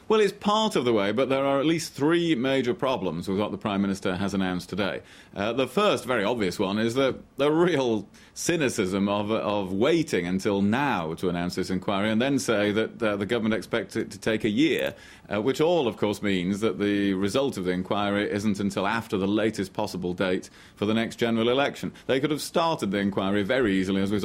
Well, it's part of the way, but there are at least three major problems with what the Prime Minister has announced today. The first, very obvious one, is the real cynicism of waiting until now to announce this inquiry and then say that the government expects it to take a year, which all, of course, means that the result of the inquiry isn't until after the latest possible date for the next general election. They could have started the inquiry very easily, as we've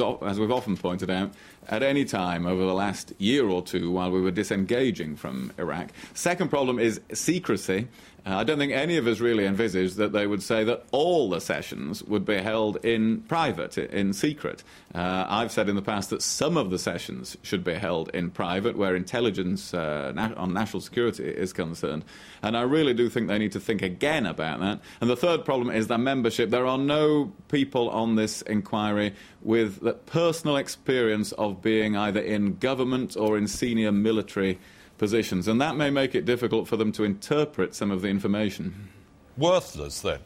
often pointed out, at any time over the last year or two while we were disengaging from Iraq. Second problem is secrecy. I don't think any of us really envisaged that they would say that all the sessions would be held in private, in secret. I've said in the past that some of the sessions should be held in private, where intelligence on national security is concerned. And I really do think they need to think again about that. And the third problem is the membership. There are no people on this inquiry with the personal experience of being either in government or in senior military positions, and that may make it difficult for them to interpret some of the information. Worthless, then?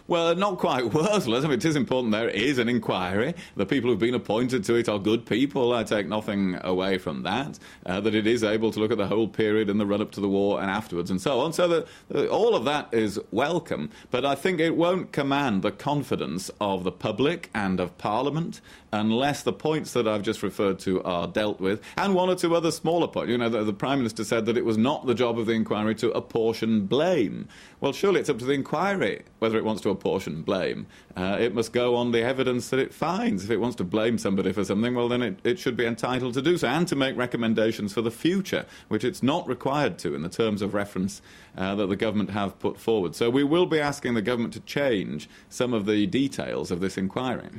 Well, not quite worthless. I mean, it is important there is an inquiry. The people who've been appointed to it are good people. I take nothing away from that. That it is able to look at the whole period in the run-up to the war and afterwards and so on. So that all of that is welcome. But I think it won't command the confidence of the public and of Parliament unless the points that I've just referred to are dealt with, and one or two other smaller points. You know, the Prime Minister said that it was not the job of the inquiry to apportion blame. Well, surely it's up to the inquiry whether it wants to apportion blame. It must go on the evidence that it finds. If it wants to blame somebody for something, well, then it should be entitled to do so, and to make recommendations for the future, which it's not required to in the terms of reference that the government have put forward. So we will be asking the government to change some of the details of this inquiry.